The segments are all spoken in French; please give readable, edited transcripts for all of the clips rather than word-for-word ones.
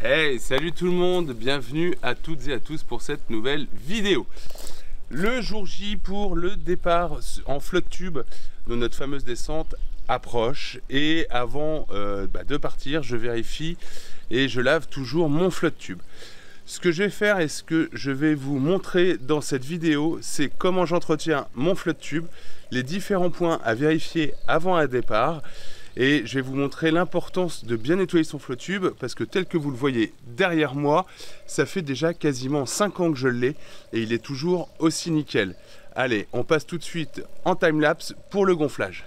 Hey, salut tout le monde, bienvenue à toutes et à tous pour cette nouvelle vidéo. Le jour J pour le départ en flotte tube de notre fameuse descente approche, et avant de partir, je vérifie et je lave toujours mon flotte tube. Ce que je vais faire et ce que je vais vous montrer dans cette vidéo, c'est comment j'entretiens mon flotte tube, les différents points à vérifier avant un départ. Et je vais vous montrer l'importance de bien nettoyer son flotte tube, parce que tel que vous le voyez derrière moi, ça fait déjà quasiment 5 ans que je l'ai et il est toujours aussi nickel. Allez, on passe tout de suite en timelapse pour le gonflage.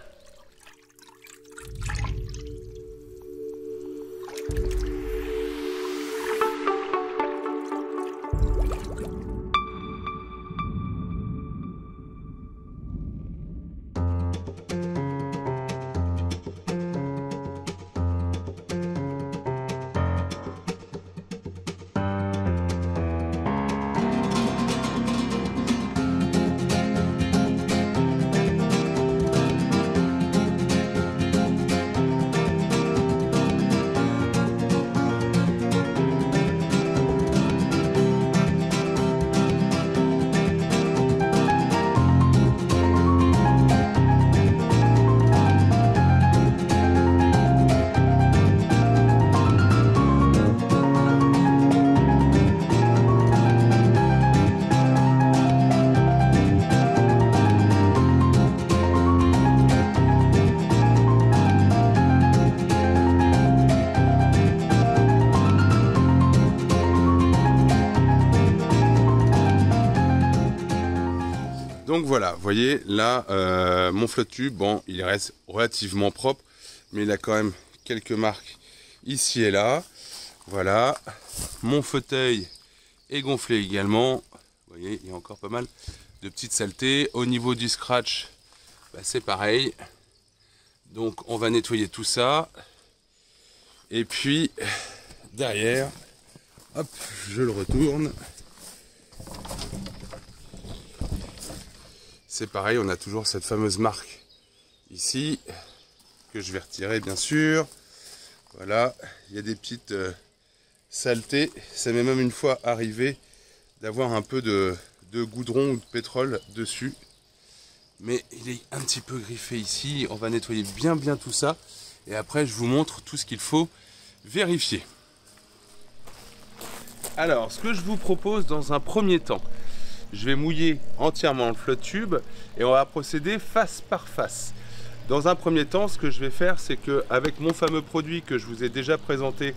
Donc voilà, vous voyez là, mon flotte tube, bon, il reste relativement propre, mais il a quand même quelques marques ici et là. Voilà, mon fauteuil est gonflé également. Vous voyez, il y a encore pas mal de petites saletés. Au niveau du scratch, c'est pareil. Donc on va nettoyer tout ça. Et puis derrière, hop, je le retourne. C'est pareil, on a toujours cette fameuse marque ici, que je vais retirer bien sûr. Voilà, il y a des petites saletés. Ça m'est même une fois arrivé d'avoir un peu de goudron ou de pétrole dessus. Mais il est un petit peu griffé ici. On va nettoyer bien tout ça. Et après, je vous montre tout ce qu'il faut vérifier. Alors, ce que je vous propose dans un premier temps, je vais mouiller entièrement le flotte tube et on va procéder face par face. Dans un premier temps, ce que je vais faire, c'est qu'avec mon fameux produit que je vous ai déjà présenté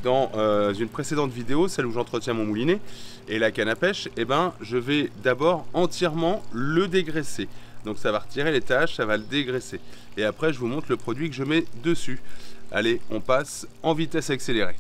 dans une précédente vidéo, celle où j'entretiens mon moulinet et la canne à pêche, je vais d'abord entièrement le dégraisser. Donc ça va retirer les taches, ça va le dégraisser. Et après, je vous montre le produit que je mets dessus. Allez, on passe en vitesse accélérée.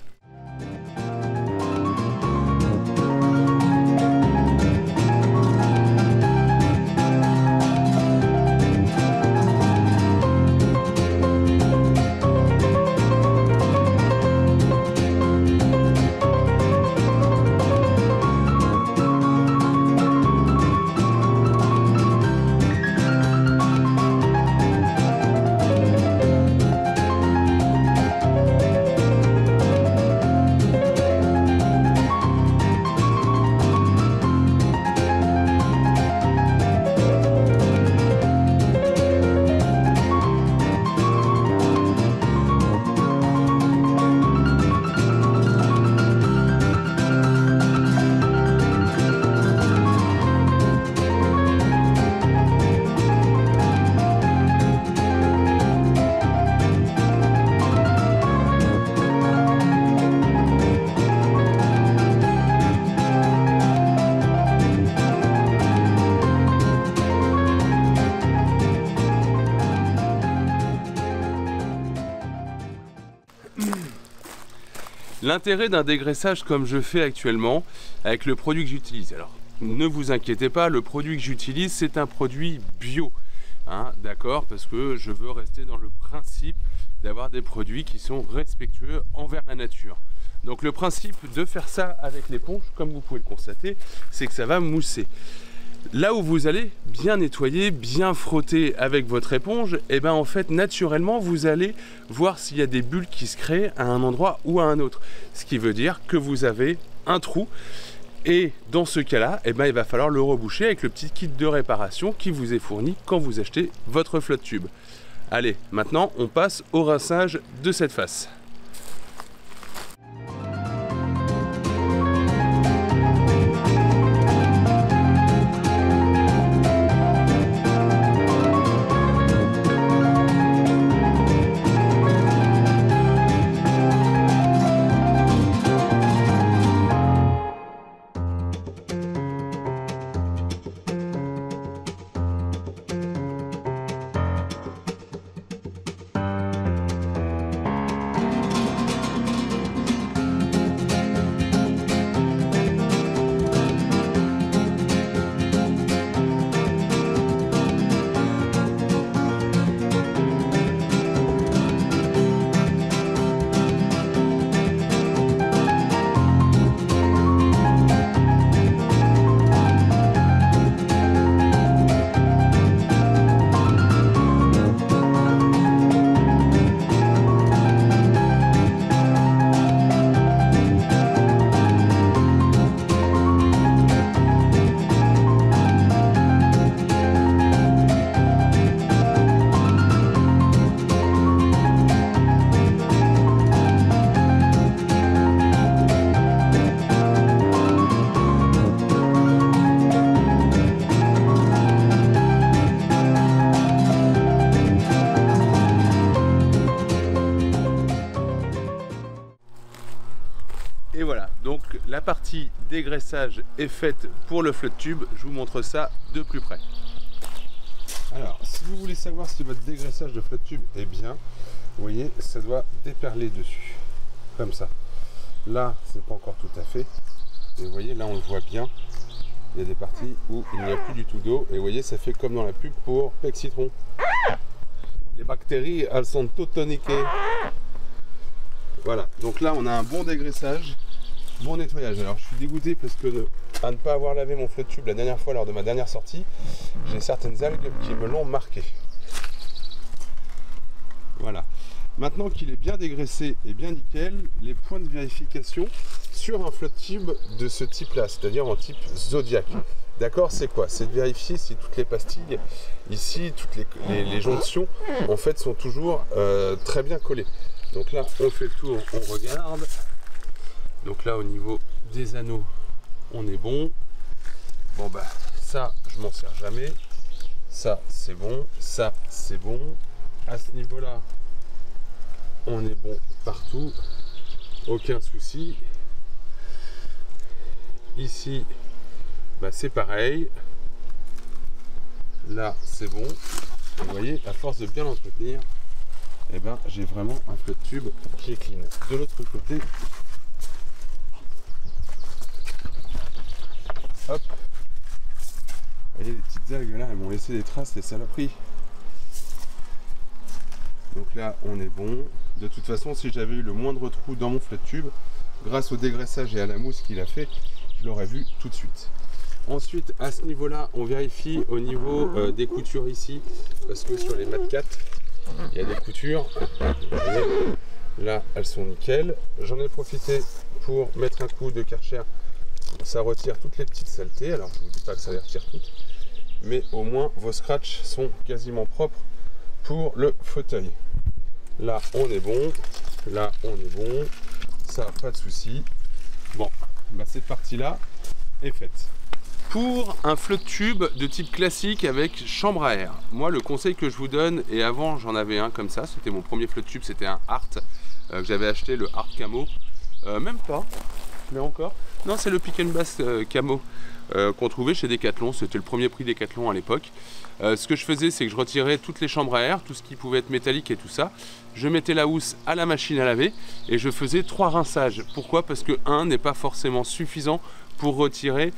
L'intérêt d'un dégraissage comme je fais actuellement avec le produit que j'utilise, alors ne vous inquiétez pas, le produit que j'utilise c'est un produit bio, hein, d'accord, parce que je veux rester dans le principe d'avoir des produits qui sont respectueux envers la nature. Donc le principe de faire ça avec l'éponge, comme vous pouvez le constater, c'est que ça va mousser. Là où vous allez bien nettoyer, bien frotter avec votre éponge, et ben en fait naturellement vous allez voir s'il y a des bulles qui se créent à un endroit ou à un autre. Ce qui veut dire que vous avez un trou. Et dans ce cas-là, eh ben, il va falloir le reboucher avec le petit kit de réparation qui vous est fourni quand vous achetez votre flotte tube. Allez, maintenant on passe au rinçage de cette face. Et voilà, donc la partie dégraissage est faite pour le flotte tube. Je vous montre ça de plus près. Alors, si vous voulez savoir si votre dégraissage de flotte tube est bien, vous voyez, ça doit déperler dessus, comme ça. Là, c'est pas encore tout à fait. Et vous voyez, là, on le voit bien. Il y a des parties où il n'y a plus du tout d'eau. Et vous voyez, ça fait comme dans la pub pour Pec Citron. Les bactéries, elles sont toutes toniquées. Voilà, donc là, on a un bon dégraissage. Bon nettoyage. Alors je suis dégoûté parce que à ne pas avoir lavé mon flotte tube la dernière fois lors de ma dernière sortie, j'ai certaines algues qui me l'ont marqué. Voilà. Maintenant qu'il est bien dégraissé et bien nickel, les points de vérification sur un flotte tube de ce type là, c'est-à-dire en type Zodiac. D'accord, c'est quoi? C'est de vérifier si toutes les pastilles ici, toutes les jonctions en fait sont toujours très bien collées. Donc là on fait le tour, on regarde. Donc là au niveau des anneaux on est bon. Bon bah ça je m'en sers jamais. Ça c'est bon, ça c'est bon. À ce niveau là on est bon partout. Aucun souci. Ici bah, c'est pareil. Là c'est bon. Vous voyez, à force de bien l'entretenir, eh ben, j'ai vraiment un flotte tube qui est clean. De l'autre côté, hop, vous voyez les petites algues là, elles m'ont laissé des traces, les saloperies. Donc là on est bon. De toute façon, si j'avais eu le moindre trou dans mon flotte tube, grâce au dégraissage et à la mousse qu'il a fait, je l'aurais vu tout de suite. Ensuite, à ce niveau là, on vérifie au niveau des coutures ici, parce que sur les Mat 4 il y a des coutures. Vous voyez, là elles sont nickel. J'en ai profité pour mettre un coup de Karcher. Ça retire toutes les petites saletés. Alors je ne vous dis pas que ça les retire toutes, mais au moins vos scratchs sont quasiment propres pour le fauteuil. Là on est bon, là on est bon, ça pas de souci. Bon, bah, cette partie là est faite. Pour un flotte tube de type classique avec chambre à air, moi le conseil que je vous donne, et avant j'en avais un comme ça, c'était mon premier flotte tube, c'était un Art que j'avais acheté, le Art Camo, même pas, mais encore, non c'est le Pick and Bass Camo qu'on trouvait chez Decathlon, c'était le premier prix Decathlon à l'époque. Ce que je faisais, c'est que je retirais toutes les chambres à air, tout ce qui pouvait être métallique et tout ça, je mettais la housse à la machine à laver et je faisais 3 rinçages. Pourquoi? Parce que un n'est pas forcément suffisant pour retirer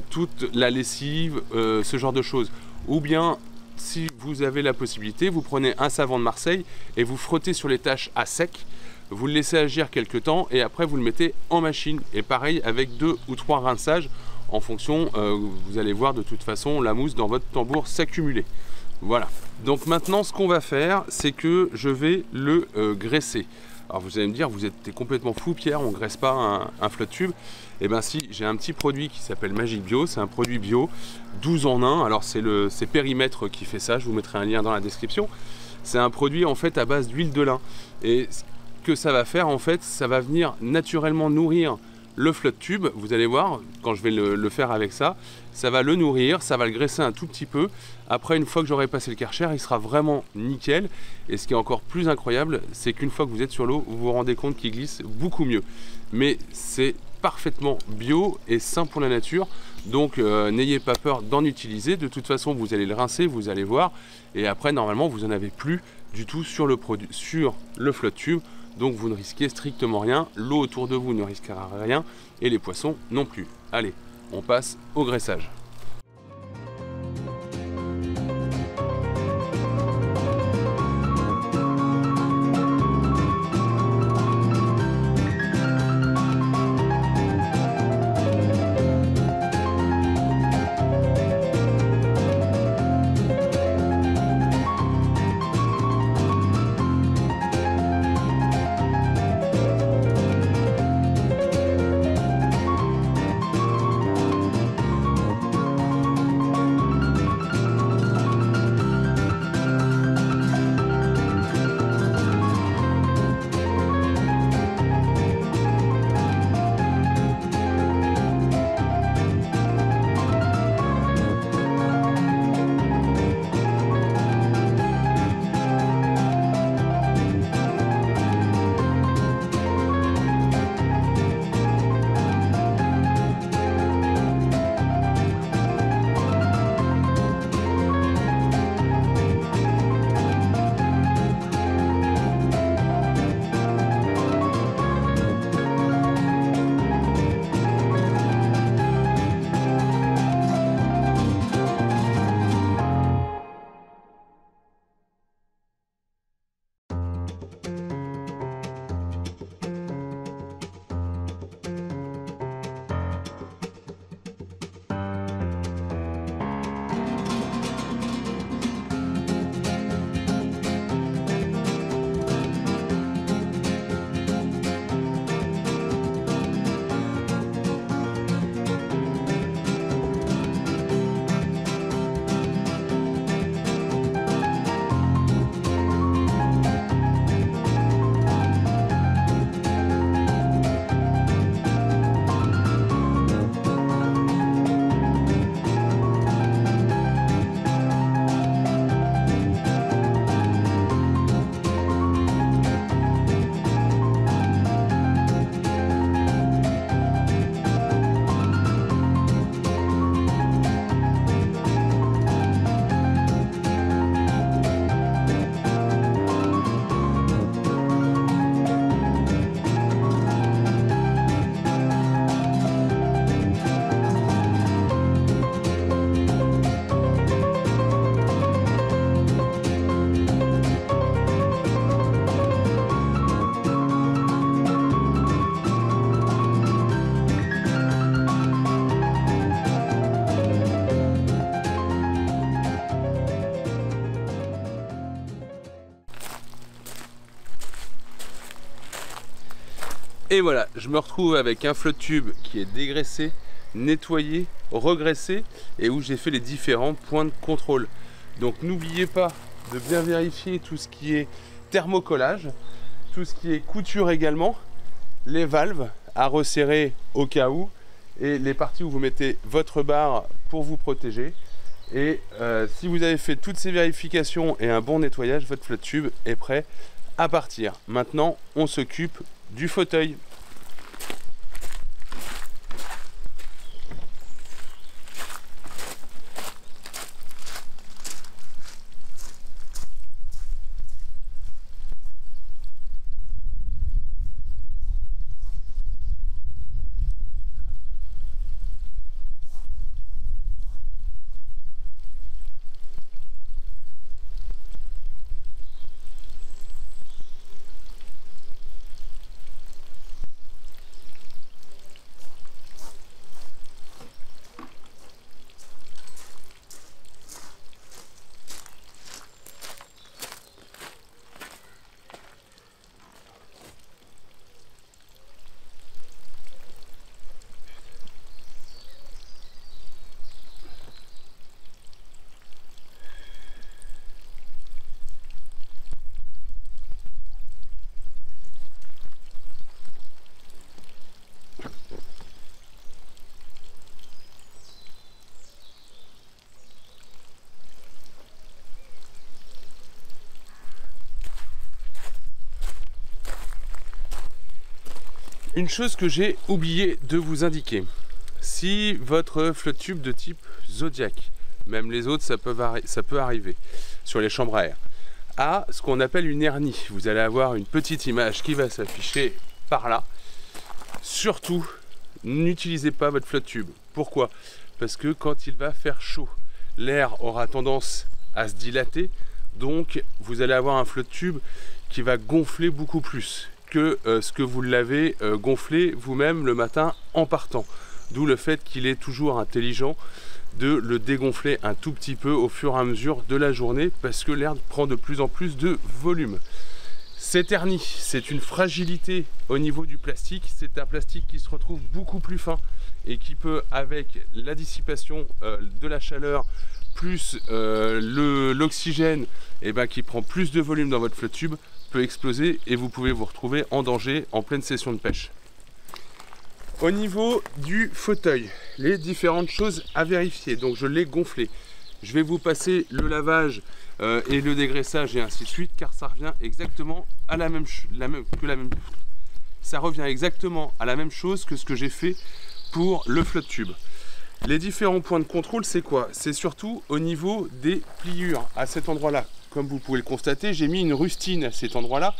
toute la lessive, ce genre de choses. Ou bien, si vous avez la possibilité, vous prenez un savon de Marseille et vous frottez sur les taches à sec, vous le laissez agir quelques temps et après vous le mettez en machine. Et pareil avec 2 ou 3 rinçages en fonction, vous allez voir de toute façon la mousse dans votre tambour s'accumuler. Voilà, donc maintenant ce qu'on va faire, c'est que je vais le graisser. Alors vous allez me dire, vous êtes complètement fou Pierre, on graisse pas un flotte tube. Eh bien si, j'ai un petit produit qui s'appelle Magic Bio, c'est un produit bio 12 en 1, alors c'est Périmètre qui fait ça, je vous mettrai un lien dans la description. C'est un produit en fait à base d'huile de lin, et ce que ça va faire en fait, ça va venir naturellement nourrir le flotte tube. Vous allez voir, quand je vais le faire avec ça, ça va le nourrir, ça va le graisser un tout petit peu. Après, une fois que j'aurai passé le Karcher, il sera vraiment nickel. Et ce qui est encore plus incroyable, c'est qu'une fois que vous êtes sur l'eau, vous vous rendez compte qu'il glisse beaucoup mieux. Mais c'est parfaitement bio et sain pour la nature. Donc n'ayez pas peur d'en utiliser. De toute façon, vous allez le rincer, vous allez voir. Et après, normalement, vous n'en avez plus du tout sur le produit, sur le flotte tube. Donc vous ne risquez strictement rien, l'eau autour de vous ne risquera rien et les poissons non plus. Allez, on passe au graissage. Et voilà, je me retrouve avec un flotte tube qui est dégraissé, nettoyé, regraissé et où j'ai fait les différents points de contrôle. Donc n'oubliez pas de bien vérifier tout ce qui est thermocollage, tout ce qui est couture également, les valves à resserrer au cas où et les parties où vous mettez votre barre pour vous protéger. Et si vous avez fait toutes ces vérifications et un bon nettoyage, votre flotte tube est prêt à partir. Maintenant, on s'occupe du fauteuil. Une chose que j'ai oublié de vous indiquer, si votre flotte tube de type Zodiac, même les autres ça peut arriver sur les chambres à air, a ce qu'on appelle une hernie, vous allez avoir une petite image qui va s'afficher par là. Surtout, n'utilisez pas votre flotte tube. Pourquoi? Parce que quand il va faire chaud, l'air aura tendance à se dilater, donc vous allez avoir un flotte tube qui va gonfler beaucoup plus que ce que vous l'avez gonflé vous-même le matin en partant. D'où le fait qu'il est toujours intelligent de le dégonfler un tout petit peu au fur et à mesure de la journée, parce que l'air prend de plus en plus de volume. Cette hernie, c'est une fragilité au niveau du plastique. C'est un plastique qui se retrouve beaucoup plus fin et qui peut, avec la dissipation de la chaleur plus l'oxygène, qui prend plus de volume dans votre flotte tube, peut exploser et vous pouvez vous retrouver en danger en pleine session de pêche. Au niveau du fauteuil, les différentes choses à vérifier. Donc je l'ai gonflé. Je vais vous passer le lavage et le dégraissage et ainsi de suite, car ça revient exactement à ça revient exactement à la même chose que ce que j'ai fait pour le flotte tube. Les différents points de contrôle, c'est quoi? C'est surtout au niveau des pliures. À cet endroit-là, comme vous pouvez le constater, j'ai mis une rustine à cet endroit-là,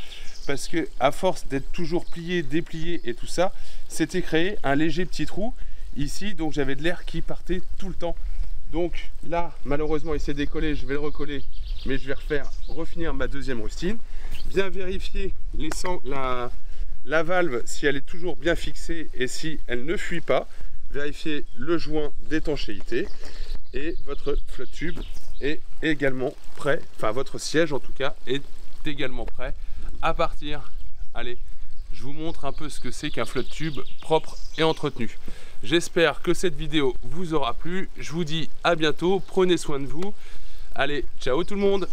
parce que à force d'être toujours plié, déplié et tout ça, s'était créé un léger petit trou ici, donc j'avais de l'air qui partait tout le temps. Donc là, malheureusement, il s'est décollé, je vais le recoller, mais je vais refinir ma deuxième rustine. Bien vérifier la valve, si elle est toujours bien fixée et si elle ne fuit pas. Vérifier le joint d'étanchéité, et votre flotte tube est également prêt, enfin votre siège en tout cas est également prêt à partir. Allez, je vous montre un peu ce que c'est qu'un flotte tube propre et entretenu. J'espère que cette vidéo vous aura plu. Je vous dis à bientôt, prenez soin de vous. Allez, ciao tout le monde.